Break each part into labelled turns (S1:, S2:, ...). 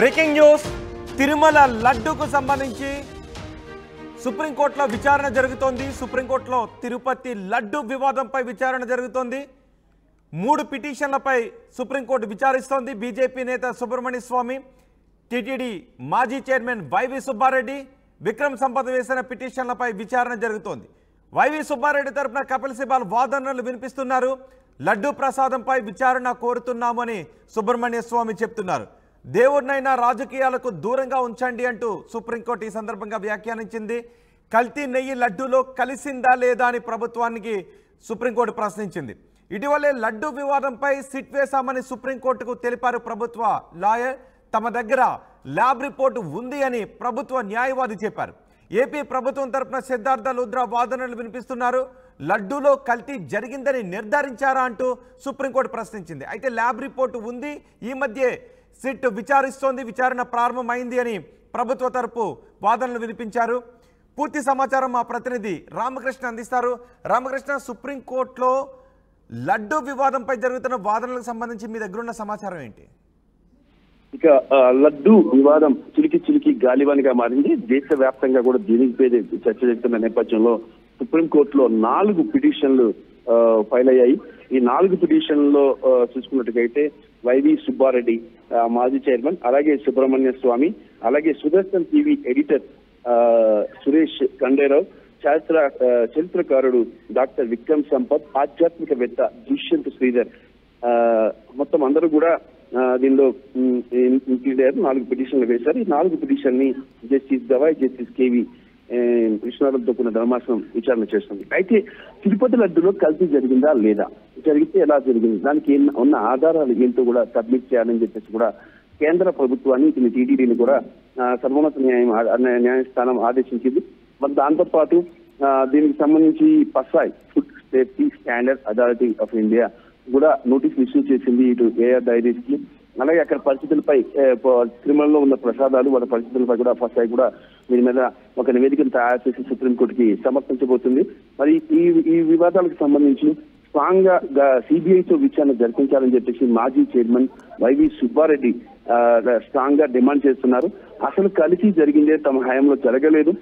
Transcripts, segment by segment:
S1: Breaking news Tirumala లడ్డుకు సంబంధించి సుప్రీంకోర్టులో విచారణ జరుగుతోంది. సుప్రీంకోర్టులో తిరుపతి లడ్డు వివాదంపై విచారణ జరుగుతోంది. 3 పిటిషన్లపై సుప్రీంకోర్టు విచారిస్తోంది. బీజేపీ నేత సుబ్రహ్మణ్య స్వామి, టీటీడీ మాజీ చైర్మన్ వైవి సుబ్బారెడ్డి, విక్రమ్ సంపద వేసిన పిటిషన్లపై విచారణ జరుగుతోంది. వైవి సుబ్బారెడ్డి తరపున కపిల్ సిబాల్ వాదనలు వినిపిస్తున్నారు. లడ్డు ప్రసాదంపై విచారణ కోరుతున్నామని సుబ్రహ్మణ్య స్వామి చెప్తున్నారు. దేవుడినైనా రాజకీయాలకు దూరంగా ఉంచండి అంటూ సుప్రీంకోర్టు ఈ సందర్భంగా వ్యాఖ్యానించింది. కల్తీ నెయ్యి లడ్డూలో కలిసిందా లేదా అని ప్రభుత్వానికి సుప్రీంకోర్టు ప్రశ్నించింది. ఇటీవలే లడ్డు వివాదంపై సిట్ వేశామని సుప్రీంకోర్టుకు తెలిపారు ప్రభుత్వ లాయర్. తమ దగ్గర ల్యాబ్ రిపోర్టు ఉంది అని ప్రభుత్వ న్యాయవాది చెప్పారు. ఏపీ ప్రభుత్వం తరపున సిద్ధార్థ లుద్రా వాదనలు వినిపిస్తున్నారు. లడ్డూలో కల్తీ జరిగిందని నిర్ధారించారా అంటూ సుప్రీంకోర్టు ప్రశ్నించింది. అయితే ల్యాబ్ రిపోర్టు ఉంది, ఈ మధ్య సిట్ విచారిస్తోంది, విచారణ ప్రారంభమైంది అని ప్రభుత్వ తరపు వాదనలు వినిపించారు. పూర్తి సమాచారం మా ప్రతినిధి రామకృష్ణ అందిస్తారు. రామకృష్ణ, సుప్రీంకోర్టులో లడ్డు వివాదంపై జరుగుతున్న వాదనలకు సంబంధించి మీ దగ్గర ఉన్న సమాచారం ఏంటి?
S2: ఇక లడ్డు వివాదం చిలికి గాలివానిగా మారింది. దేశవ్యాప్తంగా కూడా దీనిపై చర్చ జరుగుతున్న నేపథ్యంలో సుప్రీంకోర్టులో 4 పిటిషన్లు ఫైల్ అయ్యాయి. ఈ 4 పిటిషన్లలో చూసుకున్నట్టుగైతే వైవి సుబ్బారెడ్డి మాజీ చైర్మన్, అలాగే సుబ్రహ్మణ్య స్వామి, అలాగే సుదర్శన్ టీవీ ఎడిటర్ సురేష్ ఖండేరావు, చరిత్రకారుడు డాక్టర్ విక్రమ్ సంపత్, ఆధ్యాత్మికవేత్త దుష్యంత్ శ్రీధర్, మొత్తం అందరూ కూడా దీనిలో ఇంక్లూడ్ అయ్యారు. 4 పిటిషన్లు వేశారు. ఈ 4 పిటిషన్ ని జస్టిస్ గవాయ్, జస్టిస్ కేవి విశ్వనాథంతో కూడిన ధర్మాసనం విచారణ చేస్తుంది. అయితే తిరుపతి లడ్డులో కల్తీ జరిగిందా లేదా, జరిగితే ఎలా జరిగింది, దానికి ఉన్న ఆధారాలు ఏంటో కూడా సబ్మిట్ చేయాలని చెప్పేసి కూడా కేంద్ర ప్రభుత్వాన్ని, టీటీడీని కూడా సర్వోన్నత న్యాయస్థానం ఆదేశించింది. మరి దాంతో పాటు దీనికి సంబంధించి FSSAI food safety standard authority of India కూడా నోటీసులు ఇష్యూ చేసింది ఇటు ఏఆర్ డైరీస్ కి. అలాగే అక్కడ పరిస్థితులపై తిరుమలలో ఉన్న ప్రసాదాలు, వాళ్ళ పరిస్థితులపై కూడా పసాయ్ కూడా దీని మీద ఒక నివేదికను తయారు చేసి సుప్రీంకోర్టుకి సమర్పించబోతుంది. మరి ఈ వివాదాలకు సంబంధించి స్ట్రాంగ్ గా సిబిఐతో విచారణ జరిపించాలని చెప్పేసి మాజీ చైర్మన్ వైవి సుబ్బారెడ్డి స్ట్రాంగ్ గా డిమాండ్ చేస్తున్నారు. అసలు కల్తీ జరిగిందే తమ హయాంలో జరగలేదు,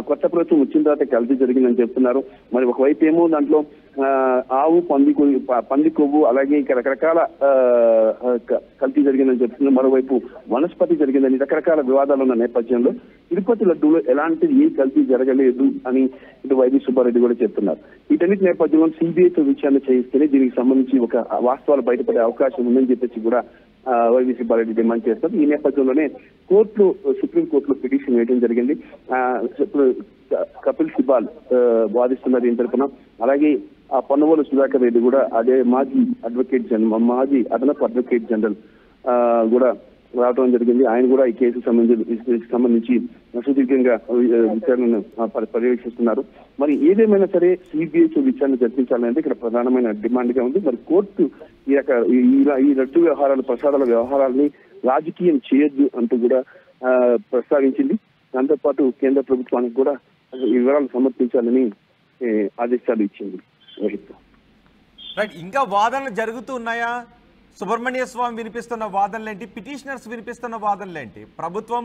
S2: కొత్త ప్రభుత్వం వచ్చిన తర్వాత కల్తీ జరిగిందని చెప్తున్నారు. మరి ఒకవైపు ఏమో దాంట్లో ఆవు, పంది కొవ్వు, అలాగే ఇంకా రకరకాల కల్తీ జరిగిందని చెప్తున్నారు. మరోవైపు వనస్పతి జరిగిందని రకరకాల వివాదాలు ఉన్న నేపథ్యంలో తిరుపతి లడ్డూలో ఎలాంటి ఏ కల్తీ జరగలేదు అని ఇటు వైవి సుబ్బారెడ్డి కూడా చెప్తున్నారు. వీటన్నిటి నేపథ్యంలో సిబిఐతో విచారణ చేయిస్తేనే దీనికి సంబంధించి ఒక వాస్తవాలు బయటపడే అవకాశం ఉందని చెప్పేసి కూడా వైవి సుబ్బారెడ్డి డిమాండ్ చేస్తారు. ఈ నేపథ్యంలోనే సుప్రీంకోర్టులో పిటిషన్ వేయడం జరిగింది. కపిల్ సిబాల్ వాదిస్తున్నారు దీని తరపున. అలాగే పొన్నవోలు సుధాకర్ రెడ్డి కూడా అదే మాజీ అదనపు అడ్వకేట్ జనరల్ కూడా రావడం జరిగింది. ఆయన కూడా ఈ కేసు సంబంధించి సుదీర్ఘంగా విచారణను పర్యవేక్షిస్తున్నారు. మరి ఏదేమైనా సరే సిబిఐతో విచారణ జరిపించాలనేది ఇక్కడ ప్రధానమైన డిమాండ్ గా ఉంది. మరి కోర్టు ఈ లడ్డు వ్యవహారాలు, ప్రసాదాల వ్యవహారాలని రాజకీయం చేయొద్దు అంటూ కూడా ప్రస్తావించింది. దాంతోపాటు కేంద్ర ప్రభుత్వానికి కూడా ఈ వివరాలు సమర్పించాలని ఆదేశాలు ఇచ్చింది.
S1: రైట్, ఇంకా వాదనలు జరుగుతూ ఉన్నాయా? సుబ్రహ్మణ్య స్వామి వినిపిస్తున్న వాదనలు ఏంటి, పిటిషనర్స్ వినిపిస్తున్న వాదనలు ఏంటి? ప్రభుత్వం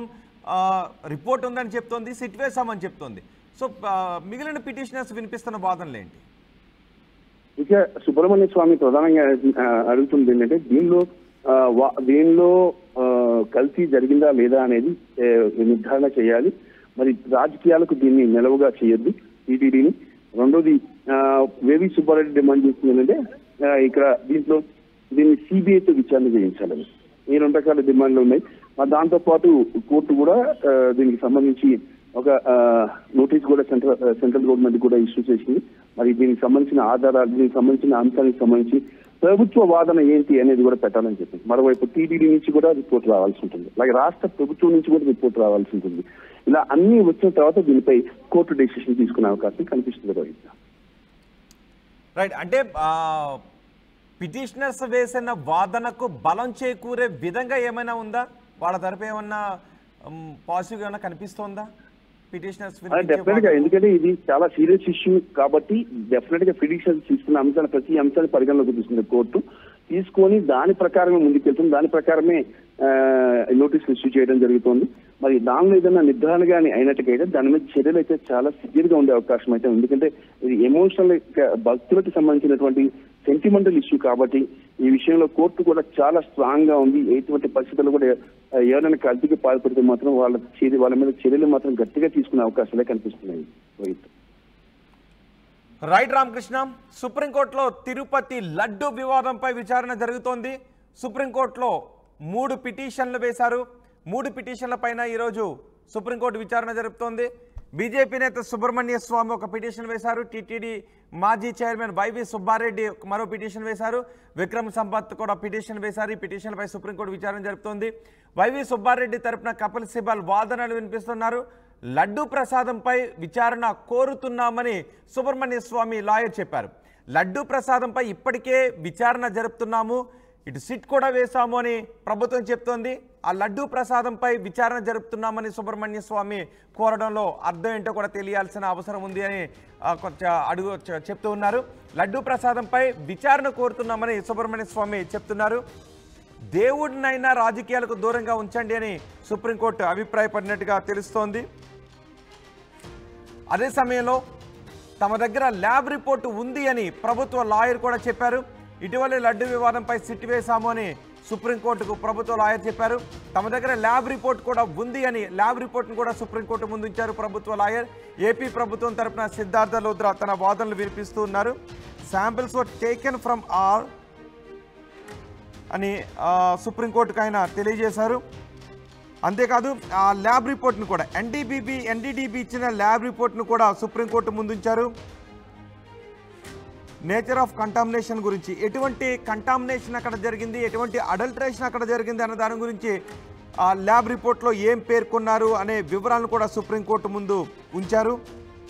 S1: రిపోర్ట్ ఉందని చెప్తోంది, సిట్ వేసామని చెప్తోంది. సో మిగిలిన పిటిషనర్స్ వినిపిస్తున్న వాదనలు ఏంటి?
S2: ఇక సుబ్రహ్మణ్య స్వామి ప్రధానంగా అడుగుతుంది ఏంటంటే దీనిలో కల్తీ జరిగిందా లేదా అనేది నిర్ధారణ చేయాలి. మరి రాజకీయాలకు దీన్ని నిలవుగా చేయొద్దు టీటీడీని. రెండోది వైవి సుబ్బారెడ్డి డిమాండ్ చేస్తుంది ఏంటంటే ఇక్కడ దీన్ని సిబిఐతో విచారణ చేయించాలని. ఈ 2 రకాల డిమాండ్లు ఉన్నాయి. దాంతో పాటు కోర్టు కూడా దీనికి సంబంధించి ఒక నోటీస్ కూడా సెంట్రల్ గవర్నమెంట్ కూడా ఇష్యూ చేసింది. మరి దీనికి సంబంధించిన ఆధారాలు, దీనికి సంబంధించిన అంశానికి సంబంధించి ప్రభుత్వ వాదన ఏంటి అనేది కూడా పెట్టాలని చెప్పింది. మరోవైపు టీటీడీ నుంచి కూడా రిపోర్ట్ రావాల్సి ఉంటుంది, అలాగే రాష్ట్ర ప్రభుత్వం నుంచి కూడా రిపోర్ట్ రావాల్సి ఉంటుంది. ఇలా అన్ని వచ్చిన తర్వాత దీనిపై కోర్టు డెసిషన్ తీసుకునే అవకాశం కనిపిస్తుంది.
S1: రైట్, అంటే పిటిషనర్స్ వేసిన వాదనకు బలం చేకూరే విధంగా ఏమైనా ఉందా? వాళ్ళ తరపు ఏమన్నా పాజిటివ్ ఏమైనా కనిపిస్తోందా పిటిషనర్స్?
S2: డెఫినెట్ గా, ఎందుకంటే ఇది చాలా సీరియస్ ఇష్యూ కాబట్టి డెఫినెట్ గా పిటిషనర్స్ తీసుకున్న ప్రతి అంశాన్ని పరిగణలోకి తీసుకుంది కోర్టు. తీసుకొని దాని ప్రకారమే ముందుకెళ్తుంది, దాని ప్రకారమే నోటీసులు ఇష్యూ చేయడం జరుగుతుంది. మరి దానిలో ఏదైనా నిర్ధారణ కానీ అయినట్టుకైతే దాని మీద చర్యలు అయితే చాలా సివియర్ గా ఉండే అవకాశం అయితే ఉంది. ఎందుకంటే ఇది ఎమోషనల్ భక్తులకు సంబంధించినటువంటి సెంటిమెంటల్ ఇష్యూ కాబట్టి ఈ విషయంలో కోర్టు కూడా చాలా స్ట్రాంగ్ గా ఉంది. ఎటువంటి పరిస్థితుల్లో కూడా ఎవరైనా కల్తీకి పాల్పడితే మాత్రం వాళ్ళ మీద చర్యలు మాత్రం గట్టిగా తీసుకునే అవకాశాలే కనిపిస్తున్నాయి. రోహిత్.
S1: రైట్ రామకృష్ణ, సుప్రీంకోర్టులో తిరుపతి లడ్డు వివాదంపై విచారణ జరుగుతోంది. సుప్రీంకోర్టులో 3 పిటిషన్లు వేశారు. 3 పిటిషన్ల పైన ఈరోజు సుప్రీంకోర్టు విచారణ జరుపుతోంది. బీజేపీ నేత సుబ్రహ్మణ్య స్వామి ఒక పిటిషన్ వేశారు. టీటీడీ మాజీ చైర్మన్ వైవి సుబ్బారెడ్డి మరో పిటిషన్ వేశారు. విక్రమ్ సంపత్ కూడా పిటిషన్ వేశారు. ఈ పిటిషన్పై సుప్రీంకోర్టు విచారణ జరుపుతోంది. వైవి సుబ్బారెడ్డి తరపున కపిల్ సిబల్ వాదనలు వినిపిస్తున్నారు. లడ్డు ప్రసాదంపై విచారణ కోరుతున్నామని సుబ్రహ్మణ్య స్వామి లాయర్ చెప్పారు. లడ్డు ప్రసాదంపై ఇప్పటికే విచారణ జరుపుతున్నాము, ఇటు సిట్ కూడా వేశాము అని ప్రభుత్వం చెప్తోంది. ఆ లడ్డు ప్రసాదంపై విచారణ జరుపుతున్నామని సుబ్రహ్మణ్య స్వామి కోరడంలో అర్థం ఏంటో కూడా తెలియాల్సిన అవసరం ఉంది అని చెప్తూ ఉన్నారు. లడ్డు ప్రసాదంపై విచారణ కోరుతున్నామని సుబ్రహ్మణ్య స్వామి చెప్తున్నారు. దేవుడినైనా రాజకీయాలకు దూరంగా ఉంచండి అని సుప్రీంకోర్టు అభిప్రాయపడినట్టుగా తెలుస్తోంది. అదే సమయంలో తమ దగ్గర ల్యాబ్ రిపోర్టు ఉంది అని ప్రభుత్వ లాయర్ కూడా చెప్పారు. ఇటీవలే లడ్డు వివాదంపై సిట్ వేశాము అని సుప్రీంకోర్టుకు ప్రభుత్వ లాయర్ చెప్పారు. తమ దగ్గర ల్యాబ్ రిపోర్ట్ కూడా ఉంది అని ల్యాబ్ రిపోర్ట్ను కూడా సుప్రీంకోర్టు ముందు ఉంచారు ప్రభుత్వ లాయర్. ఏపీ ప్రభుత్వం తరపున సిద్ధార్థ లోద్రా తన వాదనలు వినిపిస్తూ ఉన్నారు. Samples were taken from all అని సుప్రీంకోర్టుకు ఆయన తెలియజేశారు. అంతేకాదు ఆ ల్యాబ్ రిపోర్ట్ను కూడా ఎన్డీడీబీ ఇచ్చిన ల్యాబ్ రిపోర్ట్ను కూడా సుప్రీంకోర్టు ముందుంచారు. నేచర్ ఆఫ్ కంటామినేషన్ గురించి, ఎటువంటి కంటామినేషన్ అక్కడ జరిగింది, ఎటువంటి అడల్టరేషన్ అక్కడ జరిగింది అన్న దాని గురించి ఆ ల్యాబ్ రిపోర్ట్లో ఏం పేర్కొన్నారు అనే వివరాలను కూడా సుప్రీంకోర్టు ముందు ఉంచారు.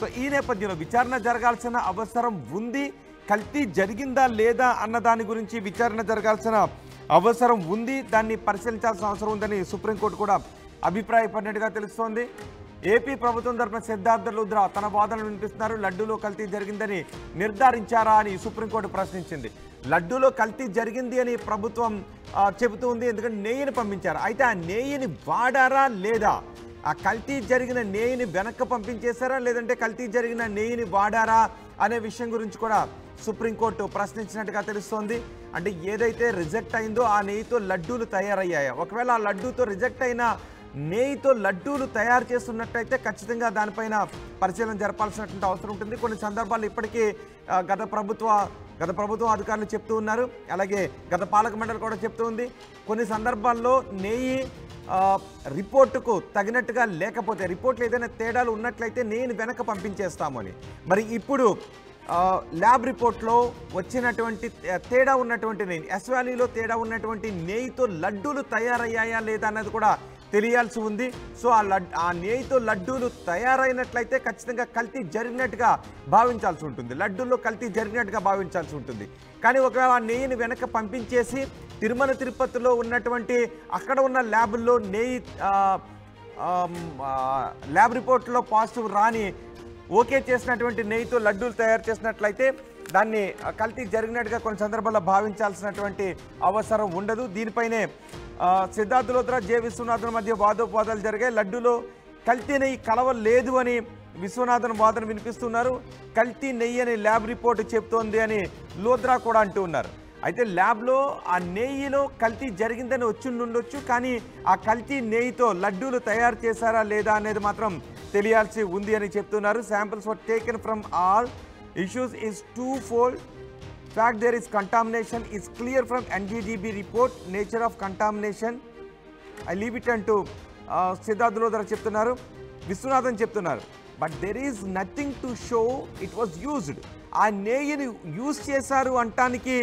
S1: సో ఈ నేపథ్యంలో విచారణ జరగాల్సిన అవసరం ఉంది. కల్తీ జరిగిందా లేదా అన్న దాని గురించి విచారణ జరగాల్సిన అవసరం ఉంది, దాన్ని పరిశీలించాల్సిన అవసరం ఉందని సుప్రీంకోర్టు కూడా అభిప్రాయపడినట్టుగా తెలుస్తోంది. ఏపీ ప్రభుత్వం తరపున సిద్ధార్థ లుద్రా తన వాదనలు వినిపిస్తున్నారు. లడ్డూలో కల్తీ జరిగిందని నిర్ధారించారా అని సుప్రీంకోర్టు ప్రశ్నించింది. లడ్డూలో కల్తీ జరిగింది అని ప్రభుత్వం చెబుతూ ఉంది, ఎందుకంటే నెయ్యిని పంపించారు. అయితే ఆ నెయ్యిని వాడారా లేదా, ఆ కల్తీ జరిగిన నెయ్యిని వెనక్కి పంపించేశారా లేదంటే కల్తీ జరిగిన నెయ్యిని వాడారా అనే విషయం గురించి కూడా సుప్రీంకోర్టు ప్రశ్నించినట్టుగా తెలుస్తోంది. అంటే ఏదైతే రిజెక్ట్ అయిందో ఆ నెయ్యితో లడ్డూలు తయారయ్యాయా, ఒకవేళ ఆ లడ్డూతో రిజెక్ట్ అయిన నెయ్యితో లడ్డూలు తయారు చేస్తున్నట్టయితే ఖచ్చితంగా దానిపైన పరిశీలన జరపాల్సినటువంటి అవసరం ఉంటుంది. కొన్ని సందర్భాల్లో ఇప్పటికీ గత ప్రభుత్వం అధికారులు చెప్తూ ఉన్నారు, అలాగే గత పాలక మండలి కూడా చెప్తూ ఉంది. కొన్ని సందర్భాల్లో నెయ్యి రిపోర్టుకు తగినట్టుగా లేకపోతే, రిపోర్ట్లో ఏదైనా తేడాలు ఉన్నట్లయితే నెయ్యిని వెనక పంపించేస్తాము అని. మరి ఇప్పుడు ల్యాబ్ రిపోర్ట్లో వచ్చినటువంటి తేడా ఉన్నటువంటి నెయ్యి, ఎస్ వ్యాలీలో తేడా ఉన్నటువంటి నెయ్యితో లడ్డూలు తయారయ్యాయా లేదా అన్నది కూడా తెలియాల్సి ఉంది. సో ఆ నెయ్యితో లడ్డూలు తయారైనట్లయితే ఖచ్చితంగా కల్తీ జరిగినట్టుగా భావించాల్సి ఉంటుంది, లడ్డూల్లో కల్తీ జరిగినట్టుగా భావించాల్సి ఉంటుంది. కానీ ఒకవేళ ఆ నెయ్యిని వెనక పంపించేసి తిరుమల తిరుపతిలో ఉన్నటువంటి అక్కడ ఉన్న ల్యాబుల్లో నెయ్యి ల్యాబ్ రిపోర్ట్లో పాజిటివ్ రాని ఓకే చేసినటువంటి నెయ్యితో లడ్డూలు తయారు చేసినట్లయితే దాన్ని కల్తీ జరిగినట్టుగా కొన్ని సందర్భాల్లో భావించాల్సినటువంటి అవసరం ఉండదు. దీనిపైనే సిద్ధార్థ లోద్రా జె విశ్వనాథన్ మధ్య వాదోపవాదాలు జరిగాయి. లడ్డూలో కల్తీ నెయ్యి కలవలేదు అని విశ్వనాథన్ వాదన వినిపిస్తున్నారు. కల్తీ నెయ్యి అని ల్యాబ్ రిపోర్టు చెప్తోంది అని లోద్రా కూడా అంటూ ఉన్నారు. అయితే ల్యాబ్లో ఆ నెయ్యిలో కల్తీ జరిగిందని ఉండొచ్చు, కానీ ఆ కల్తీ నెయ్యితో లడ్డూలు తయారు చేశారా లేదా అనేది మాత్రం తెలియాల్సి ఉంది అని చెప్తున్నారు. Samples were taken from all issues is twofold. Fact there is contamination is clear from NDDB report. Nature of contamination I leave it to Siddharth Luthra చెప్తున్నారు, విశ్వనాథన్ చెప్తున్నారు. But there is nothing to show it was used. ఆ నెయ్యిని use చేశారు అంటానికి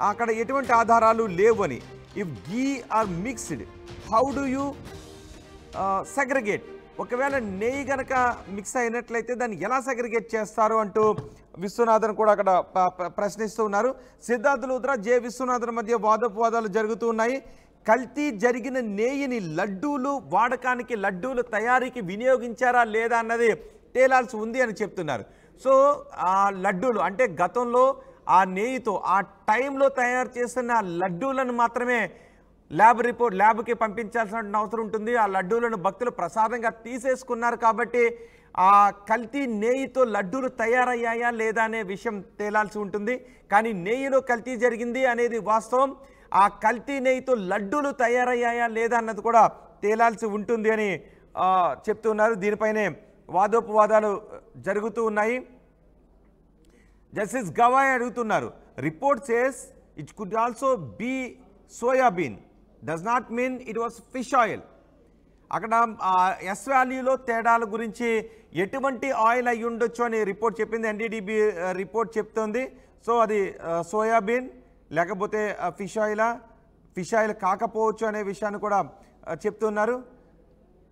S1: అక్కడ ఎటువంటి ఆధారాలు లేవు అని. If ghee are mixed how do you segregate, ఒకవేళ నెయ్యి కనుక మిక్స్ అయినట్లయితే దాన్ని ఎలా సెగ్రిగేట్ చేస్తారు అంటూ విశ్వనాథన్ కూడా అక్కడ ప్రశ్నిస్తూ ఉన్నారు. సిద్ధార్థ లోద్రా జె విశ్వనాథన్ మధ్య వాదోపవాదాలు జరుగుతూ ఉన్నాయి. కల్తీ జరిగిన నెయ్యిని లడ్డూలు వాడకానికి, లడ్డూలు తయారీకి వినియోగించారా లేదా అన్నది తేలాల్సి ఉంది అని చెప్తున్నారు. సో ఆ లడ్డూలు అంటే గతంలో ఆ నెయ్యితో ఆ టైంలో తయారు చేసిన లడ్డూలను మాత్రమే ల్యాబ్కి పంపించాల్సిన అవసరం ఉంటుంది. ఆ లడ్డూలను భక్తులు ప్రసాదంగా తీసేసుకున్నారు కాబట్టి ఆ కల్తీ నెయ్యితో లడ్డూలు తయారయ్యాయా లేదా అనే విషయం తేలాల్సి ఉంటుంది. కానీ నెయ్యిలో కల్తీ జరిగింది అనేది వాస్తవం. ఆ కల్తీ నెయ్యితో లడ్డూలు తయారయ్యాయా లేదా అన్నది కూడా తేలాల్సి ఉంటుంది అని చెప్తున్నారు. దీనిపైనే వాదోపవాదాలు జరుగుతూ ఉన్నాయి. జస్టిస్ గవాయ్ అడుగుతున్నారు, report says it could also be soybean, does not mean it was fish oil. అక్కడ ఎస్ వాల్యూలో తేడాల గురించి ఎటువంటి ఆయిల్ అయి ఉండొచ్చు అని రిపోర్ట్ చెప్పింది. ఎన్డీడీబీ రిపోర్ట్ చెప్తోంది. సో అది సోయాబీన్ లేకపోతే ఫిష్ ఆయిల్ కాకపోవచ్చు అనే విషయాన్ని కూడా చెప్తున్నారు.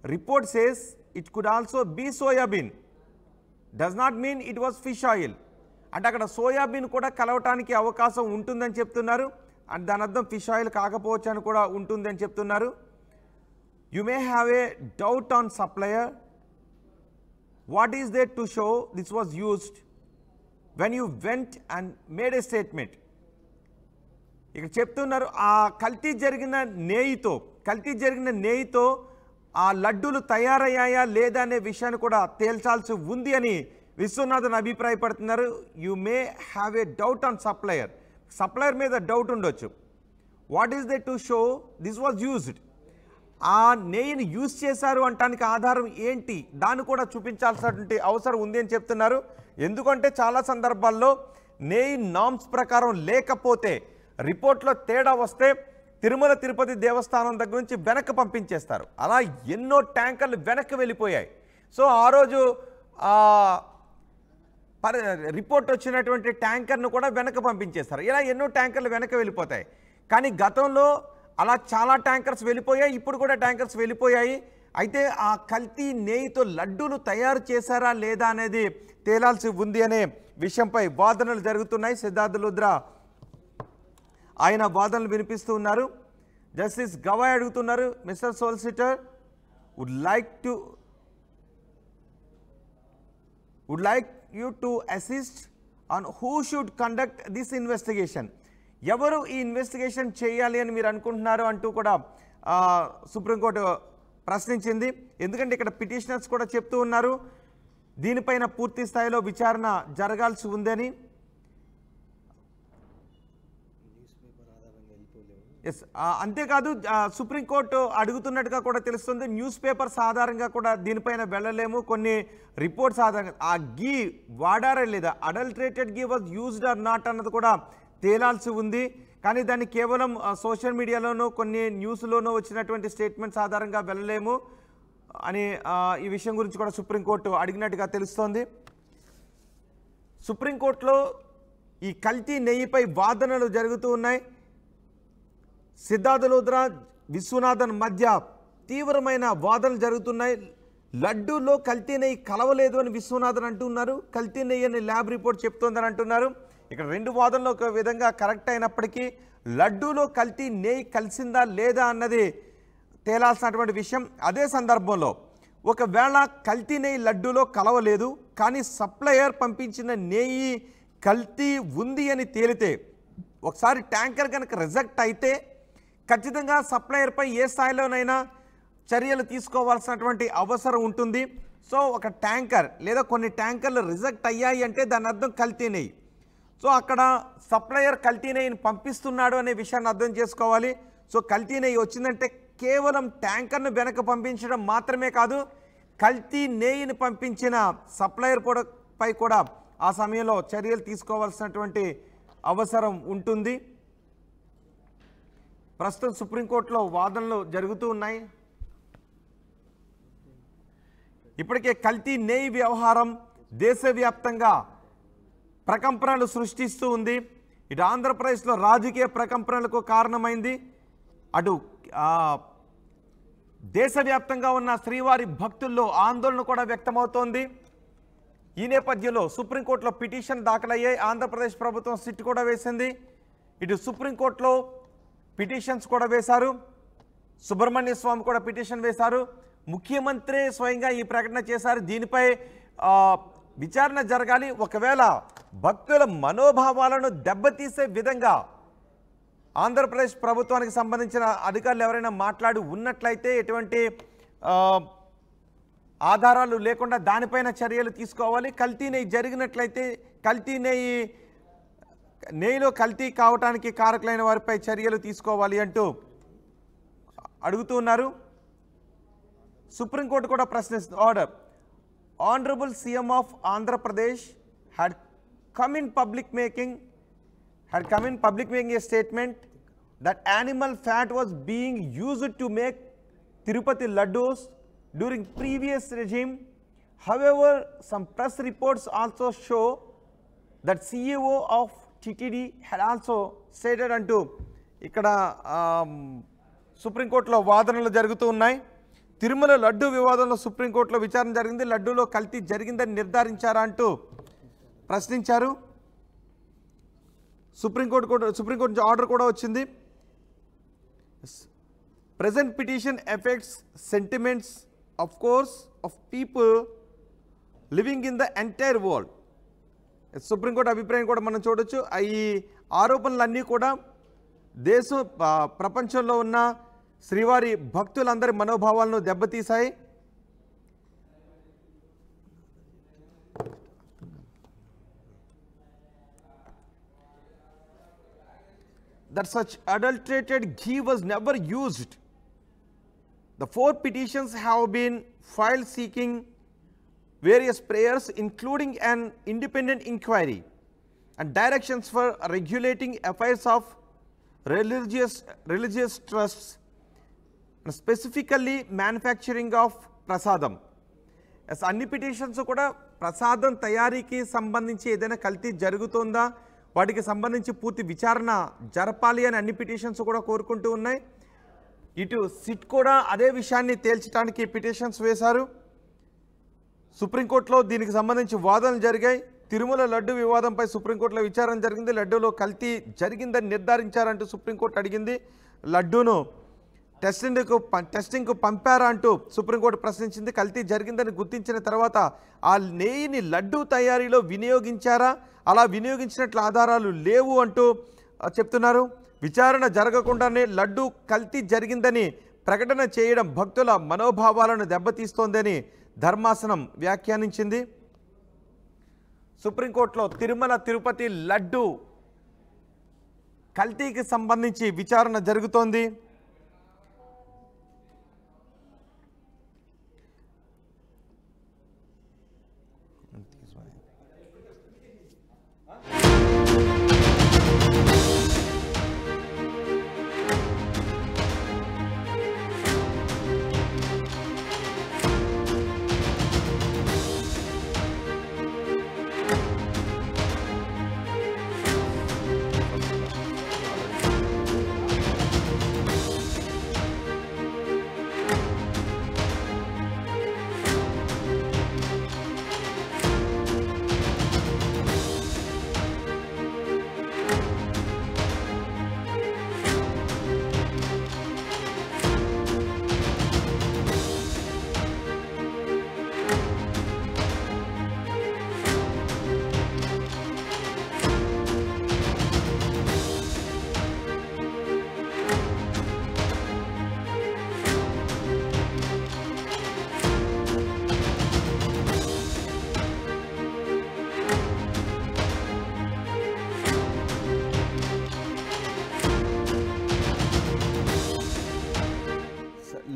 S1: Report says it could also be soybean, does not mean it was fish oil. అంటే అక్కడ సోయాబీన్ కూడా కలవటానికి అవకాశం ఉంటుందని చెప్తున్నారు. అండ్ దాని అర్థం ఫిష్ ఆయిల్ కాకపోవచ్చు అని కూడా ఉంటుందని చెప్తున్నారు. You may have a doubt on supplier. What is there to show this was used when you went and made a statement? ఇక్కడ చెప్తున్నారు ఆ కల్తీ జరిగిన నెయ్యితో ఆ లడ్డూలు తయారయ్యాయా లేదా అనే విషయాన్ని కూడా తేల్చాల్సి ఉంది అని విశ్వనాథన్ అభిప్రాయపడుతున్నారు. You may have a doubt on supplier మీద డౌట్ ఉండొచ్చు. What is they to show this was used? ఆ నెయ్యిని యూజ్ చేశారు అంటానికి ఆధారం ఏంటి, దాన్ని కూడా చూపించాల్సినటువంటి అవసరం ఉంది అని చెప్తున్నారు. ఎందుకంటే చాలా సందర్భాల్లో నెయ్యి నామ్స్ ప్రకారం లేకపోతే రిపోర్ట్లో తేడా వస్తే తిరుమల తిరుపతి దేవస్థానం దగ్గర నుంచి వెనక్కి పంపించేస్తారు. అలా ఎన్నో ట్యాంకర్లు వెనక్కి వెళ్ళిపోయాయి. సో ఆ రోజు రిపోర్ట్ వచ్చినటువంటి ట్యాంకర్ను కూడా వెనక్కి పంపించేస్తారు. ఇలా ఎన్నో ట్యాంకర్లు వెనక్కి వెళ్ళిపోతాయి. కానీ గతంలో అలా చాలా ట్యాంకర్స్ వెళ్ళిపోయాయి, ఇప్పుడు కూడా ట్యాంకర్స్ వెళ్ళిపోయాయి. అయితే ఆ కల్తీ నెయ్యితో లడ్డూలు తయారు చేశారా లేదా అనేది తేలాల్సి ఉంది అనే విషయంపై వాదనలు జరుగుతున్నాయి. సిద్ధార్థ లుద్రా ఆయన వాదనలు వినిపిస్తూ ఉన్నారు. జస్టిస్ గవాయ్ అడుగుతున్నారు, mister solicitor would like you to assist on who should conduct this investigation. ఎవరు ఈ ఇన్వెస్టిగేషన్ చేయాలి అని మీరు అనుకుంటున్నారు అంటూ కూడా సుప్రీంకోర్టు ప్రశ్నించింది. ఎందుకంటే ఇక్కడ పిటిషనర్స్ కూడా చెప్తూ ఉన్నారు దీనిపైన పూర్తి స్థాయిలో విచారణ జరగాల్సి ఉందని. ఎస్, అంతేకాదు సుప్రీంకోర్టు అడుగుతున్నట్టుగా కూడా తెలుస్తుంది. న్యూస్ పేపర్స్ ఆధారంగా కూడా దీనిపైన వెళ్ళలేము. కొన్ని రిపోర్ట్స్ ఆధారంగా ఆ గీ వాడారా లేదా, adulterated ghee was used or not అన్నది కూడా తేలాల్సి ఉంది. కానీ దాన్ని కేవలం సోషల్ మీడియాలోనూ కొన్ని న్యూస్లోనూ వచ్చినటువంటి స్టేట్మెంట్స్ ఆధారంగా వెళ్ళలేము అని ఈ విషయం గురించి కూడా సుప్రీంకోర్టు అడిగినట్టుగా తెలుస్తోంది. సుప్రీంకోర్టులో ఈ కల్తీ నెయ్యిపై వాదనలు జరుగుతూ ఉన్నాయి. సిద్ధార్థ లుద్రా విశ్వనాథన్ మధ్య తీవ్రమైన వాదనలు జరుగుతున్నాయి. లడ్డూలో కల్తీ నెయ్యి కలవలేదు అని విశ్వనాథన్ అంటున్నారు, కల్తీ నెయ్యి అని ల్యాబ్ రిపోర్ట్ చెప్తోందని అంటున్నారు. ఇక్కడ రెండు వాదనలు ఒక విధంగా కరెక్ట్ అయినప్పటికీ లడ్డూలో కల్తీ నెయ్యి కలిసిందా లేదా అన్నది తేలాల్సినటువంటి విషయం. అదే సందర్భంలో ఒకవేళ కల్తీ నెయ్యి లడ్డూలో కలవలేదు కానీ సప్లయర్ పంపించిన నెయ్యి కల్తీ ఉంది అని తేలితే, ఒకసారి ట్యాంకర్ కనుక రిజెక్ట్ అయితే ఖచ్చితంగా సప్లయర్పై ఏ స్థాయిలోనైనా చర్యలు తీసుకోవాల్సినటువంటి అవసరం ఉంటుంది. సో ఒక ట్యాంకర్ లేదా కొన్ని ట్యాంకర్లు రిజెక్ట్ అయ్యాయి అంటే దాని అర్థం కల్తీ నెయ్యి. సో అక్కడ సప్లయర్ కల్తీ నెయ్యిని పంపిస్తున్నాడు అనే విషయాన్ని అర్థం చేసుకోవాలి. సో కల్తీ నెయ్యి వచ్చిందంటే కేవలం ట్యాంకర్ను వెనక పంపించడం మాత్రమే కాదు, కల్తీ నెయ్యిని పంపించిన సప్లయర్ పై కూడా ఆ సమయంలో చర్యలు తీసుకోవాల్సినటువంటి అవసరం ఉంటుంది. ప్రస్తుతం సుప్రీంకోర్టులో వాదనలు జరుగుతూ ఉన్నాయి. ఇప్పటికే కల్తీ నెయ్యి వ్యవహారం దేశవ్యాప్తంగా ప్రకంపనలు సృష్టిస్తూ ఉంది. ఇటు ఆంధ్రప్రదేశ్లో రాజకీయ ప్రకంపనలకు కారణమైంది. అటు దేశవ్యాప్తంగా ఉన్న శ్రీవారి భక్తుల్లో ఆందోళన కూడా వ్యక్తమవుతోంది. ఈ నేపథ్యంలో సుప్రీంకోర్టులో పిటిషన్ దాఖలయ్యాయి. ఆంధ్రప్రదేశ్ ప్రభుత్వం సిట్ కూడా వేసింది. ఇటు సుప్రీంకోర్టులో పిటిషన్స్ కూడా వేశారు. సుబ్రహ్మణ్య స్వామి కూడా పిటిషన్ వేశారు. ముఖ్యమంత్రి స్వయంగా ఈ ప్రకటన చేశారు. దీనిపై విచారణ జరగాలి. ఒకవేళ భక్తుల మనోభావాలను దెబ్బతీసే విధంగా ఆంధ్రప్రదేశ్ ప్రభుత్వానికి సంబంధించిన అధికారులు ఎవరైనా మాట్లాడి ఉన్నట్లయితే ఎటువంటి ఆధారాలు లేకుండా దానిపైన చర్యలు తీసుకోవాలి. కల్తీ నెయ్యి జరిగినట్లయితే కల్తీ నెయ్యిలో కల్తీ కావటానికి కారకులైన వారిపై చర్యలు తీసుకోవాలి అంటూ అడుగుతున్నారు. సుప్రీంకోర్టు కూడా ప్రశ్నిస్తుంది. Order honourable CM of Andhra Pradesh had come in public making a statement that animal fat was being used to make Tirupati laddus during previous regime. However, some press reports also show that CEO of TTD had also stated అంటూ ఇక్కడ సుప్రీంకోర్టులో వాదనలు జరుగుతూ ఉన్నాయి. తిరుమల లడ్డు వివాదంలో సుప్రీంకోర్టులో విచారణ జరిగింది. లడ్డూలో కల్తీ జరిగిందని నిర్ధారించారా అంటూ ప్రశ్నించారు. సుప్రీంకోర్టు నుంచి ఆర్డర్ కూడా వచ్చింది. Present petition affects sentiments, of course, of people living in the entire world. Supreme court అభిప్రాయం కూడా మనం చూడొచ్చు. ఈ ఆరోపణలన్నీ కూడా ప్రపంచంలో ఉన్న శ్రీవారి భక్తులందరి మనోభావాలను దెబ్బతీశాయి. That such adulterated ghee was never used. The 4 petitions have been filed seeking various prayers, including an independent inquiry and directions for regulating affairs of religious trusts, and specifically manufacturing of prasadam. As అన్ని petitions కూడా ప్రసాదం తయారీకి సంబంధించి ఏదైనా కల్తీ జరుగుతుందా, వాటికి సంబంధించి పూర్తి విచారణ జరపాలి అని అన్ని పిటిషన్స్ కూడా కోరుకుంటూ ఉన్నాయి. ఇటు సిట్ కూడా అదే విషయాన్ని తేల్చడానికి పిటిషన్స్ వేశారు. సుప్రీంకోర్టులో దీనికి సంబంధించి వాదనలు జరిగాయి. తిరుమల లడ్డు వివాదంపై సుప్రీంకోర్టులో విచారణ జరిగింది. లడ్డూలో కల్తీ జరిగిందని నిర్ధారించారంటూ సుప్రీంకోర్టు అడిగింది. లడ్డూను టెస్టింగ్కు పంపారా అంటూ సుప్రీంకోర్టు ప్రశ్నించింది. కల్తీ జరిగిందని గుర్తించిన తర్వాత ఆ నెయ్యిని లడ్డూ తయారీలో వినియోగించారా, అలా వినియోగించినట్లు ఆధారాలు లేవు అంటూ చెప్తున్నారు. విచారణ జరగకుండానే లడ్డూ కల్తీ జరిగిందని ప్రకటన చేయడం భక్తుల మనోభావాలను దెబ్బతీస్తోందని ధర్మాసనం వ్యాఖ్యానించింది. సుప్రీంకోర్టులో తిరుమల తిరుపతి లడ్డు కల్తీకి సంబంధించి విచారణ జరుగుతోంది.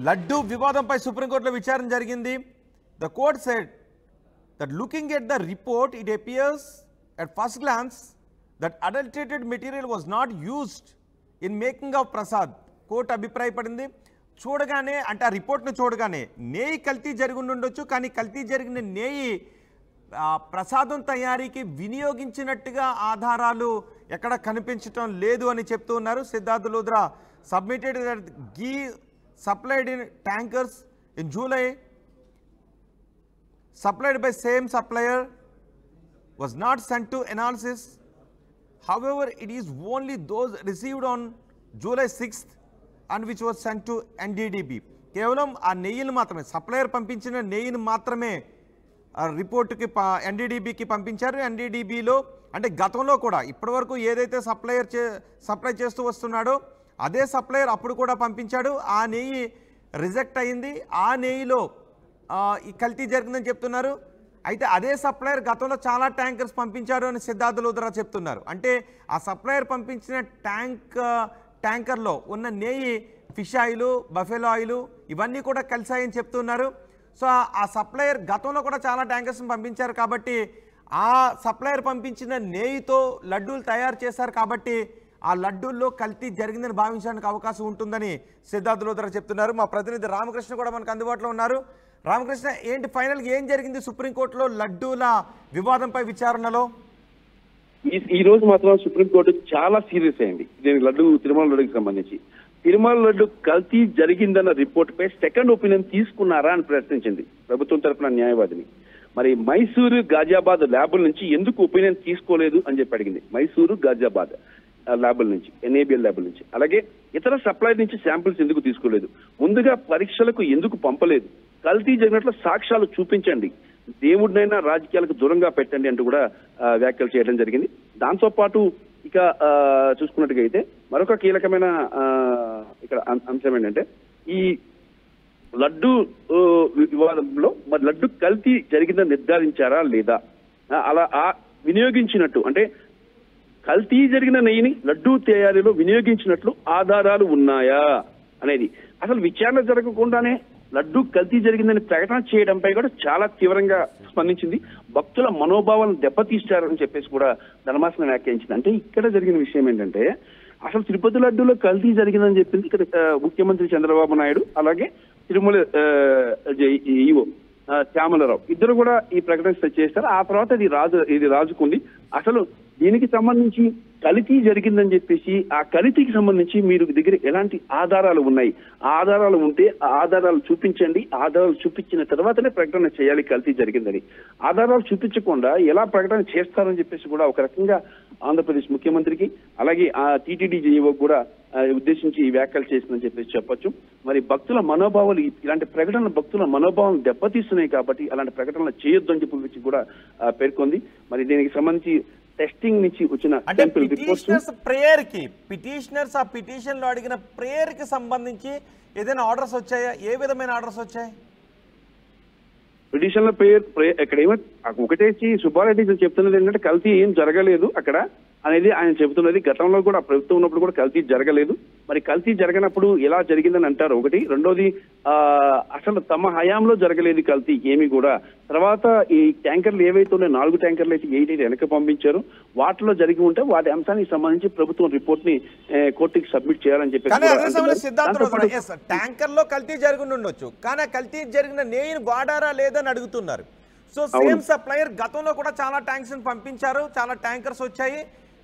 S1: లడ్డు వివాదంపై సుప్రీంకోర్టులో విచారణ జరిగింది. The court said that looking at the report, it appears at first glance that adulterated material was not used in making of prasad. Court అభిప్రాయపడింది. చూడగానే అంటే ఆ రిపోర్ట్ను చూడగానే నెయ్యి కల్తీ జరిగి ఉండొచ్చు, కానీ కల్తీ జరిగిన నెయ్యి ప్రసాదం తయారీకి వినియోగించినట్టుగా ఆధారాలు ఎక్కడ కనిపించటం లేదు అని చెప్తూ ఉన్నారు. Siddharth Luthra submitted that ghee supplied in tankers in July, supplied by same supplier, was not sent to analysis. However, it is only those received on July 6th and which was sent to NDDB. కేవలం ఆ నెయ్యిని మాత్రమే, supplier పంపించిన నెయ్యిని మాత్రమే రిపోర్టుకి ఎన్డీడీబీకి పంపించారు. ఎన్డీడీబీలో అంటే గతంలో కూడా ఇప్పటివరకు ఏదైతే సప్లై చేస్తూ వస్తున్నాడో అదే సప్లయర్ అప్పుడు కూడా పంపించాడు. ఆ నెయ్యి రిజెక్ట్ అయింది. ఆ నెయ్యిలో ఈ కల్తీ జరిగిందని చెప్తున్నారు. అయితే అదే సప్లయర్ గతంలో చాలా ట్యాంకర్స్ పంపించారు అని సిద్ధార్థ లూథరా చెప్తున్నారు. అంటే ఆ సప్లయర్ పంపించిన ట్యాంకర్లో ఉన్న నెయ్యి ఫిష్ ఆయిల్, బఫెలో ఆయిల్ ఇవన్నీ కూడా కలిసాయని చెప్తున్నారు. సో ఆ సప్లయర్ గతంలో కూడా చాలా ట్యాంకర్స్ని పంపించారు కాబట్టి ఆ సప్లయర్ పంపించిన నెయ్యితో లడ్డూలు తయారు చేశారు కాబట్టి ఆ లడ్డూల్లో కల్తీ జరిగిందని భావించడానికి అవకాశం ఉంటుందని సిద్ధార్థ లూథరా చెప్తున్నారు. మా ప్రతినిధి రామకృష్ణ కూడా మనకు అందుబాటులో ఉన్నారు. రామకృష్ణ, ఏంటి ఫైనల్గా ఏం జరిగింది సుప్రీంకోర్టులో లడ్డూల వివాదంపై విచారణలో?
S2: ఈ రోజు మాత్రం సుప్రీంకోర్టు చాలా సీరియస్ అయింది దీనికి తిరుమల లడ్డుకి సంబంధించి. తిరుమల లడ్డు కల్తీ జరిగిందన్న రిపోర్ట్ పై సెకండ్ ఒపీనియన్ తీసుకున్నారా అని ప్రశ్నించింది ప్రభుత్వం తరఫున న్యాయవాదిని. మరి మైసూరు, గాజియాబాద్ ల్యాబుల నుంచి ఎందుకు ఒపీనియన్ తీసుకోలేదు అని చెప్పి అడిగింది. మైసూరు, గాజియాబాద్ ల్యాబుల నుంచి, ఎన్ఏబిఎల్ ల్యాబుల నుంచి, అలాగే ఇతర సప్లై నుంచి శాంపిల్స్ ఎందుకు తీసుకోలేదు, ముందుగా పరీక్షలకు ఎందుకు పంపలేదు, కల్తీ జరిగినట్లు సాక్ష్యాలు చూపించండి, దేవుడినైనా రాజకీయాలకు దూరంగా పెట్టండి అంటూ కూడా వ్యాఖ్యలు చేయడం జరిగింది. దాంతో పాటు ఇక చూసుకున్నట్టుగా అయితే మరొక కీలకమైన ఇక్కడ అంశం ఏంటంటే ఈ లడ్డు వివాదంలో మరి లడ్డు కల్తీ జరిగిందని నిర్ధారించారా లేదా, అలా వినియోగించినట్టు అంటే కల్తీ జరిగిన నెయ్యిని లడ్డూ తయారీలో వినియోగించినట్లు ఆధారాలు ఉన్నాయా అనేది అసలు విచారణ జరగకుండానే లడ్డు కల్తీ జరిగిందని ప్రకటన చేయడంపై కూడా చాలా తీవ్రంగా స్పందించింది. భక్తుల మనోభావాలను దెబ్బతీస్తారని చెప్పేసి కూడా ధర్మాసనం వ్యాఖ్యానించింది. అంటే ఇక్కడ జరిగిన విషయం ఏంటంటే అసలు తిరుపతి లడ్డూలో కల్తీ జరిగిందని చెప్పింది ఇక్కడ ముఖ్యమంత్రి చంద్రబాబు నాయుడు, అలాగే తిరుమల ఈవో శ్యామలరావు ఇద్దరు కూడా ఈ ప్రకటన చేస్తారు. ఆ తర్వాత ఇది రాజుకుంది. అసలు దీనికి సంబంధించి కల్తీ జరిగిందని చెప్పేసి ఆ కల్తీకి సంబంధించి మీరు దగ్గర ఎలాంటి ఆధారాలు ఉన్నాయి, ఆ ఆధారాలు ఉంటే ఆ ఆధారాలు చూపించండి, ఆధారాలు చూపించిన తర్వాతనే ప్రకటన చేయాలి కల్తీ జరిగిందని. ఆధారాలు చూపించకుండా ఎలా ప్రకటన చేస్తారని చెప్పేసి కూడా ఒక రకంగా ఆంధ్రప్రదేశ్ ముఖ్యమంత్రికి అలాగే ఆ టీటీడీ జేఈఓ కూడా ఉద్దేశించి ఈ వ్యాఖ్యలు చేసిందని చెప్పేసి చెప్పొచ్చు. మరి భక్తుల మనోభావాలు ఇలాంటి ప్రకటనలు భక్తుల మనోభావాలను దెబ్బతీస్తున్నాయి కాబట్టి అలాంటి ప్రకటనలు చేయొద్దు అని చెప్పి కూడా పేర్కొంది. మరి దీనికి సంబంధించి టెస్టింగ్ నుంచి వచ్చిన
S1: పిటిషనర్స్ ఆ పిటిషన్ లో అడిగిన ప్రేయర్ కి సంబంధించి ఏదైనా ఆర్డర్స్ వచ్చాయా? ఏ విధమైన ఆర్డర్స్ వచ్చాయి?
S2: పిటిషన్ లో ప్రేయర్ ఇక్కడ ఏమో ఒకటేసి సుబ్బారెడ్డి చెప్తున్నది ఏంటంటే కల్తీ ఏం జరగలేదు అక్కడ అనేది ఆయన చెబుతున్నది. గతంలో కూడా ప్రభుత్వం ఉన్నప్పుడు కూడా కల్తీ జరగలేదు. మరి కల్తీ జరగనప్పుడు ఎలా జరిగిందని అంటారు ఒకటి. రెండోది అసలు తమ హయాంలో జరగలేదు కల్తీ ఏమి కూడా. తర్వాత ఈ ట్యాంకర్లు ఏవైతే ఉన్నాయో 4 ట్యాంకర్లు అయితే 8 వెనక పంపించారు, వాటిలో జరిగి ఉంటే వాటి అంశానికి సంబంధించి ప్రభుత్వం రిపోర్ట్ ని కోర్టుకి సబ్మిట్ చేయాలని చెప్పి
S1: ట్యాంకర్ లో కల్తీ జరిగి ఉండొచ్చు, కానీ కల్తీ జరిగిన నేను వాడారా లేదని అడుగుతున్నారు. సో సేమ్ సప్లయర్ గతంలో కూడా చాలా ట్యాంక్స్ పంపించారు, చాలా ట్యాంకర్స్ వచ్చాయి.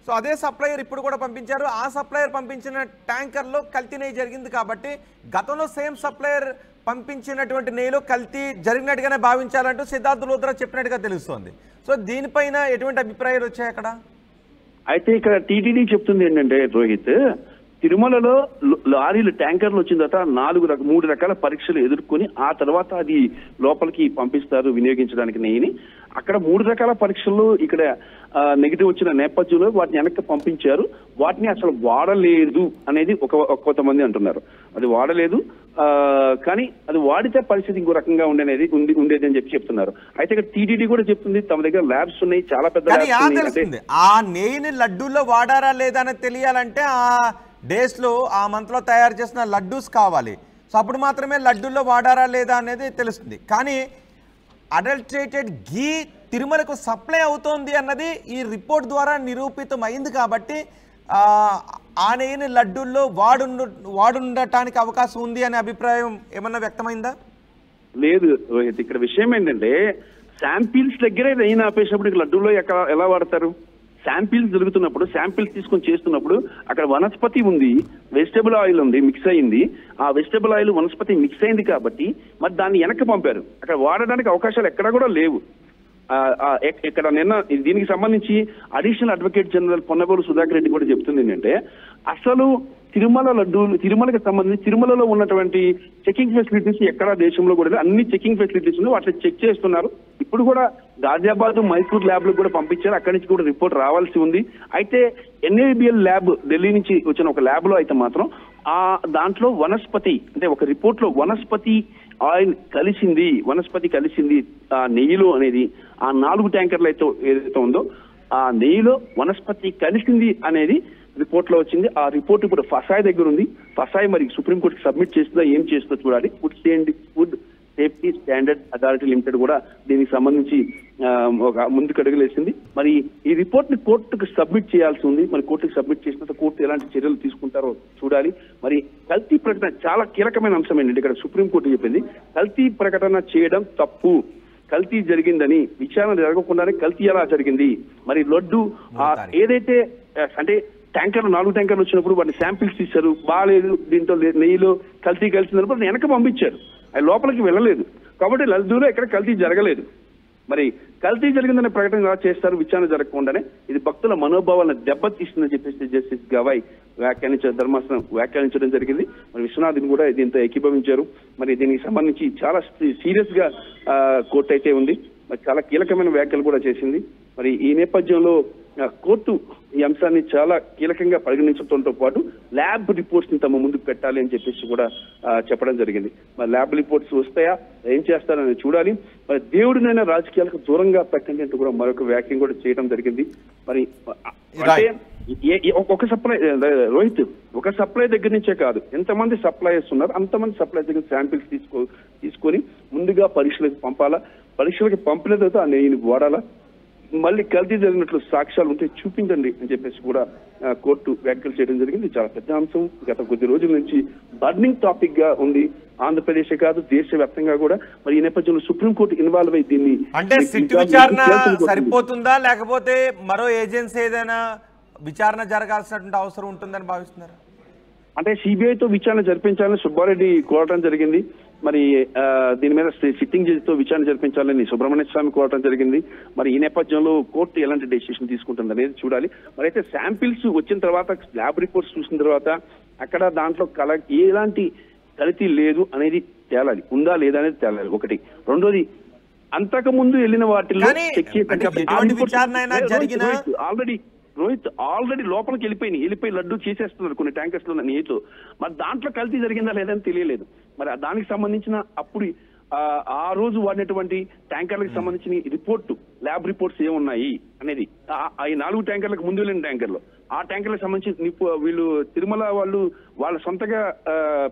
S1: సో అదే సప్లయర్ ఇప్పుడు కూడా పంపించారు. ఆ సప్లయర్ పంపించిన ట్యాంకర్లో కల్తీ నెయ్యి జరిగింది కాబట్టి గతంలో సేమ్ సప్లయర్ పంపించినటువంటి నెయ్యిలో కల్తీ జరిగినట్టుగానే భావించాలంటూ సిద్ధార్థ లూథరా చెప్పినట్టుగా తెలుస్తోంది. సో దీనిపైన ఎటువంటి అభిప్రాయాలు వచ్చాయి అక్కడ?
S2: అయితే ఇక్కడ టీటీడీ చెప్తుంది ఏంటంటే రోహిత్, తిరుమలలో లారీలు ట్యాంకర్లు వచ్చిన తర్వాత 3 రకాల పరీక్షలు ఎదుర్కొని ఆ తర్వాత అది లోపలికి పంపిస్తారు వినియోగించడానికి నెయ్యిని. అక్కడ 3 రకాల పరీక్షలు ఇక్కడ నెగిటివ్ వచ్చిన నేపథ్యంలో వాటిని వెనక్కి పంపించారు. వాటిని అసలు వాడలేదు అనేది కొంతమంది అంటున్నారు. అది వాడలేదు, కానీ అది వాడితే పరిస్థితి ఇంకో రకంగా ఉండేది అని చెప్పి చెప్తున్నారు. అయితే ఇక్కడ టీటీడీ కూడా చెప్తుంది తమ దగ్గర ల్యాబ్స్ ఉన్నాయి, చాలా పెద్ద ల్యాబ్స్ ఉన్నాయి.
S1: ఆ నెయ్యిని లడ్డూల్లో వాడారా లేదా అని తెలియాలంటే ఆ డేస్ లో ఆ మంత్ లో తయారు చేసిన లడ్డూస్ కావాలి. సో అప్పుడు మాత్రమే లడ్డూల్లో వాడారా లేదా అనేది తెలుస్తుంది. కానీ అడల్టరేటెడ్ ఘీ తిరుమలకు సప్లై అవుతోంది అన్నది ఈ రిపోర్ట్ ద్వారా నిరూపితం అయింది కాబట్టి ఆ నెయ్యిని లడ్డూల్లో వాడుండటానికి అవకాశం ఉంది అనే అభిప్రాయం ఏమన్నా వ్యక్తమైందా?
S2: లేదు రోహిత్, ఇక్కడ విషయం ఏంటంటే శాంపిల్స్ దగ్గరే నెయ్యిని ఆపేసినప్పుడు లడ్డూలో ఎలా వాడతారు? శాంపిల్స్ జరుగుతున్నప్పుడు శాంపిల్స్ తీసుకొని చేస్తున్నప్పుడు అక్కడ వనస్పతి ఉంది, వెజిటబుల్ ఆయిల్ ఉంది, మిక్స్ అయింది. ఆ వెజిటబుల్ ఆయిల్ వనస్పతి మిక్స్ అయింది కాబట్టి మరి దాన్ని వెనక్కి పంపారు. అక్కడ వాడడానికి అవకాశాలు ఎక్కడా కూడా లేవు. ఇక్కడ నిన్న దీనికి సంబంధించి additional advocate general Ponnavolu Sudhakar Reddy కూడా చెప్తుంది ఏంటంటే అసలు తిరుమలకి సంబంధించి తిరుమలలో ఉన్నటువంటి చెకింగ్ ఫెసిలిటీస్ ఎక్కడా దేశంలో కూడా లేదు. అన్ని చెకింగ్ ఫెసిలిటీస్ ఉన్నాయి, వాటిని చెక్ చేస్తున్నారు. ఇప్పుడు కూడా గాజియాబాద్, మైసూర్ ల్యాబ్లకు కూడా పంపించారు. అక్కడి నుంచి కూడా రిపోర్ట్ రావాల్సి ఉంది. అయితే NABL ల్యాబ్ ఢిల్లీ నుంచి వచ్చిన ఒక ల్యాబ్ లో అయితే మాత్రం దాంట్లో వనస్పతి అంటే ఒక రిపోర్ట్ లో వనస్పతి ఆయిల్ కలిసింది ఆ నెయ్యిలో అనేది ఆ 4 ట్యాంకర్లు అయితే ఏదైతే ఉందో ఆ నెయ్యిలో వనస్పతి కలిసింది అనేది రిపోర్ట్ లో వచ్చింది. ఆ రిపోర్ట్ ఇప్పుడు ఫసాయ్ దగ్గర ఉంది. ఫసాయ్ మరి సుప్రీంకోర్టుకి సబ్మిట్ చేస్తుందా, ఏం చేస్తుందో చూడాలి. Food safety standard authority limited కూడా దీనికి సంబంధించి ఒక ముందుకు అడుగులేసింది. మరి ఈ రిపోర్ట్ ని కోర్టుకు సబ్మిట్ చేయాల్సి ఉంది. మరి కోర్టుకు సబ్మిట్ చేసిన కోర్టు ఎలాంటి చర్యలు తీసుకుంటారో చూడాలి. మరి కల్తీ ప్రకటన చాలా కీలకమైన అంశం ఏంటంటే ఇక్కడ సుప్రీంకోర్టు చెప్పింది కల్తీ ప్రకటన చేయడం తప్పు, కల్తీ జరిగిందని, విచారణ జరగకుండానే కల్తీ ఎలా జరిగింది. మరి లడ్డు ఏదైతే అంటే ట్యాంకర్లు 4 ట్యాంకర్లు వచ్చినప్పుడు వాటిని శాంపిల్స్ తీశారు, బాగాలేదు, దీంట్లో నెయ్యిలో కల్తీ కలిసిందన్నప్పుడు వెనక పంపించారు, అది లోపలికి వెళ్ళలేదు. కాబట్టి లడ్డూలో ఎక్కడ కల్తీ జరగలేదు. మరి కల్తీ జరిగిందనే ప్రకటన ఎలా చేస్తారు విచారణ జరగకుండానే? ఇది భక్తుల మనోభావాలను దెబ్బతీస్తుందని చెప్పేసి జస్టిస్ గవాయ్ ధర్మాసనం వ్యాఖ్యానించడం జరిగింది. మరి విశ్వనాథ్ని కూడా దీంతో ఏకీభవించారు. మరి దీనికి సంబంధించి చాలా సీరియస్ గా కోర్టు అయితే ఉంది. మరి చాలా కీలకమైన వ్యాఖ్యలు కూడా చేసింది. మరి ఈ నేపథ్యంలో కోర్టు ఈ అంశాన్ని చాలా కీలకంగా పరిగణించడంతో పాటు ల్యాబ్ రిపోర్ట్స్ ని తమ ముందుకు పెట్టాలి అని చెప్పేసి కూడా చెప్పడం జరిగింది. మరి ల్యాబ్ రిపోర్ట్స్ వస్తాయా, ఏం చేస్తారని చూడాలి. మరి దేవుడినైనా రాజకీయాలకు దూరంగా పెట్టండి అంటూ కూడా మరొక వ్యాఖ్యం కూడా చేయడం జరిగింది. మరి అంటే ఒక సప్లై రోహిత్ ఒక సప్లై దగ్గర నుంచే కాదు, ఎంతమంది సప్లైయర్స్ ఉన్నారు అంతమంది సప్లై దగ్గర శాంపిల్స్ తీసుకొని ముందుగా పరీక్షలకు పంపాలా, పరీక్షలకు పంపిన తర్వాత ఆ నెయ్యిని వాడాలా, మళ్ళీ కల్తీ జరిగినట్లు సాక్ష్యాలు ఉంటే చూపించండి అని చెప్పేసి కూడా కోర్టు వ్యాఖ్యలు చేయడం జరిగింది. చాలా పెద్ద అంశం, గత కొద్ది రోజుల నుంచి బర్నింగ్ టాపిక్ గా ఉంది ఆంధ్రప్రదేశ్ కాదు దేశవ్యాప్తంగా కూడా. మరి ఈ నేపథ్యంలో సుప్రీంకోర్టు ఇన్వాల్వ్ అయి దీన్ని
S1: అంటే సిట్ విచారణ సరిపోతుందా లేకపోతే మరో ఏజెన్సీ ఏదైనా విచారణ జరగాల్సినటువంటి అవసరం ఉంటుందని భావిస్తున్నారు?
S2: అంటే సిబిఐతో విచారణ జరిపించాలని సుబ్బారెడ్డి కోరటం జరిగింది. మరి దీని మీద సిట్టింగ్ జడ్జితో విచారణ జరిపించాలని సుబ్రహ్మణ్య స్వామి కోరటం జరిగింది. మరి ఈ నేపథ్యంలో కోర్టు ఎలాంటి డెసిషన్ తీసుకుంటుంది అనేది చూడాలి. మరి అయితే శాంపిల్స్ వచ్చిన తర్వాత ల్యాబ్ రిపోర్ట్స్ చూసిన తర్వాత అక్కడ దాంట్లో ఎలాంటి కల్తీ లేదు అనేది తేలాలి, ఉందా లేదా అనేది తేలాలి ఒకటి. రెండోది అంతకు ముందు వెళ్ళిన వాటిల్లో చెక్ ఆల్రెడీ లోపలికి వెళ్ళిపోయి లడ్డు చేసేస్తున్నారు కొన్ని ట్యాంకర్స్ లో నీటిలో. మరి దాంట్లో కల్తీ జరిగిందా లేదని తెలియలేదు. మరి దానికి సంబంధించిన అప్పుడు ఆ రోజు వాడినటువంటి ట్యాంకర్లకు సంబంధించిన రిపోర్టు ల్యాబ్ రిపోర్ట్స్ ఏమున్నాయి అనేది ఈ 4 ట్యాంకర్లకు ముందు వెళ్ళిన ట్యాంకర్లు ఆ ట్యాంకర్లకు సంబంధించి వీళ్ళు తిరుమల వాళ్ళు వాళ్ళ సొంతగా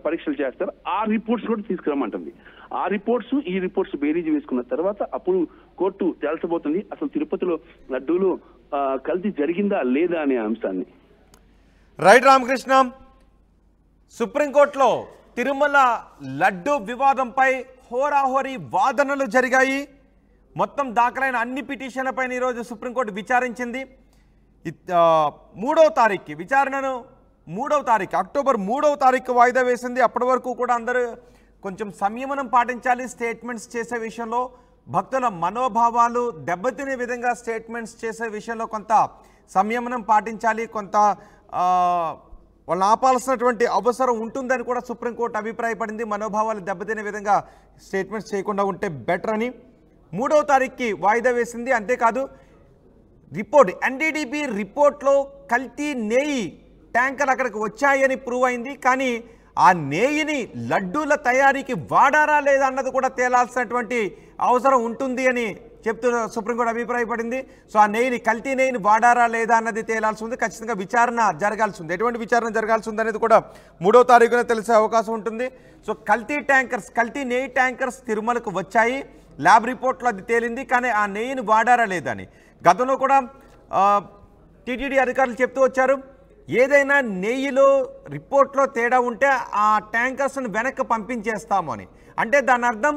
S2: పరీక్షలు చేస్తారు. ఆ రిపోర్ట్స్ కూడా తీసుకురమ్మంటుంది. ఆ రిపోర్ట్స్ ఈ రిపోర్ట్స్ బేరీజ్ వేసుకున్న తర్వాత అప్పుడు కోర్టు తేల్చబోతుంది అసలు తిరుపతిలో లడ్డూలో కల్తీ జరిగిందా లేదా అనే అంశాన్ని.
S1: రైట్ రామకృష్ణ, సుప్రీంకోర్టులో తిరుమల లడ్డు వివాదంపై హోరాహోరీ వాదనలు జరిగాయి. మొత్తం దాఖలైన అన్ని పిటిషన్లపైన ఈరోజు సుప్రీంకోర్టు విచారించింది. 3వ తారీఖుకి విచారణను 3వ తారీఖు అక్టోబర్ 3వ తారీఖు వాయిదా వేసింది. అప్పటి వరకు కూడా అందరూ కొంచెం సంయమనం పాటించాలి స్టేట్మెంట్స్ చేసే విషయంలో, భక్తుల మనోభావాలు దెబ్బతినే విధంగా స్టేట్మెంట్స్ చేసే విషయంలో కొంత సంయమనం పాటించాలి, కొంత వాళ్ళు ఆపాల్సినటువంటి అవసరం ఉంటుందని కూడా సుప్రీంకోర్టు అభిప్రాయపడింది. మనోభావాలు దెబ్బతినే విధంగా స్టేట్మెంట్స్ చేయకుండా ఉంటే బెటర్ అని 3వ తారీఖుకి వాయిదా వేసింది. అంతేకాదు రిపోర్ట్ NDDB రిపోర్ట్లో కల్తీ నెయ్యి ట్యాంకర్ అక్కడికి వచ్చాయని ప్రూవ్ అయింది. కానీ ఆ నెయ్యిని లడ్డూల తయారీకి వాడారా లేదా అన్నది కూడా తేలాల్సినటువంటి అవసరం ఉంటుంది అని చెప్తూ సుప్రీంకోర్టు అభిప్రాయపడింది. సో ఆ నెయ్యిని కల్తీ నెయ్యిని వాడారా లేదా అన్నది తేలాల్సి ఉంది. ఖచ్చితంగా విచారణ జరగాల్సి ఉంది. ఎటువంటి విచారణ జరగాల్సి ఉంది అనేది కూడా 3వ తారీఖున తెలిసే అవకాశం ఉంటుంది. సో కల్తీ నెయ్యి ట్యాంకర్స్ తిరుమలకు వచ్చాయి, ల్యాబ్ రిపోర్ట్లో అది తేలింది. కానీ ఆ నెయ్యిని వాడారా లేదా అని గతంలో కూడా టీటీడీ అధికారులు చెప్తూ వచ్చారు. ఏదైనా నెయ్యిలో రిపోర్ట్లో తేడా ఉంటే ఆ ట్యాంకర్స్ను వెనక్కి పంపించేస్తాము అని. అంటే దాని అర్థం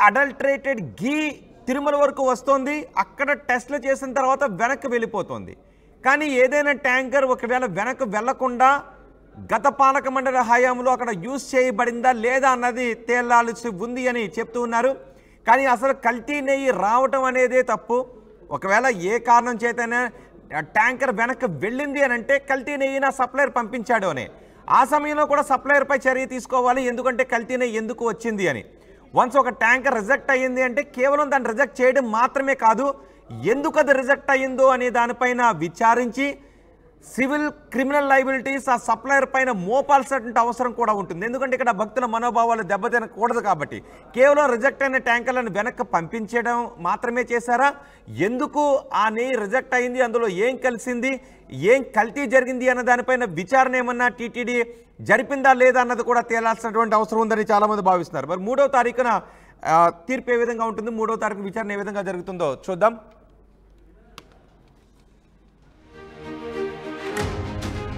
S1: అడల్టరేటెడ్ ఘీ తిరుమల వరకు వస్తుంది, అక్కడ టెస్ట్లు చేసిన తర్వాత వెనక్కి వెళ్ళిపోతుంది. కానీ ఏదైనా ట్యాంకర్ ఒకవేళ వెనక్కి వెళ్లకుండా గత పాలక మండలి హయాంలో అక్కడ యూజ్ చేయబడిందా లేదా అన్నది తేలాల్సి ఉంది అని చెప్తూ ఉన్నారు. కానీ అసలు కల్తీ నెయ్యి రావటం అనేదే తప్పు. ఒకవేళ ఏ కారణం చేతనే ట్యాంకర్ వెనక్కి వెళ్ళింది అని అంటే కల్తీ నెయ్యిన సప్లయర్ పంపించాడు అని. ఆ సమయంలో కూడా సప్లయర్పై చర్య తీసుకోవాలి, ఎందుకంటే కల్తీ నెయ్యి ఎందుకు వచ్చింది అని. వన్స్ ఒక ట్యాంకర్ రిజెక్ట్ అయ్యింది అంటే కేవలం దాన్ని రిజెక్ట్ చేయడం మాత్రమే కాదు, ఎందుకు అది రిజెక్ట్ అయ్యిందో అనే దానిపైన విచారించి సివిల్ క్రిమినల్ లయబిలిటీస్ ఆ సప్లయర్ పైన మోపాల్సినటువంటి అవసరం కూడా ఉంటుంది. ఎందుకంటే ఇక్కడ భక్తుల మనోభావాలు దెబ్బతినకూడదు కాబట్టి. కేవలం రిజెక్ట్ అయిన ట్యాంకర్లను వెనక్కి పంపించడం మాత్రమే చేశారా, ఎందుకు ఆ నెయ్యి రిజెక్ట్ అయింది, అందులో ఏం కలిసింది, ఏం కల్తీ జరిగింది అన్న దానిపైన విచారణ ఏమన్నా టీటీడీ జరిపిందా లేదా అన్నది కూడా తేలాల్సినటువంటి అవసరం ఉందని చాలామంది భావిస్తున్నారు. మరి 3వ తారీఖున తీర్పు ఏ విధంగా ఉంటుంది, 3వ తారీఖు విచారణ ఏ విధంగా జరుగుతుందో చూద్దాం.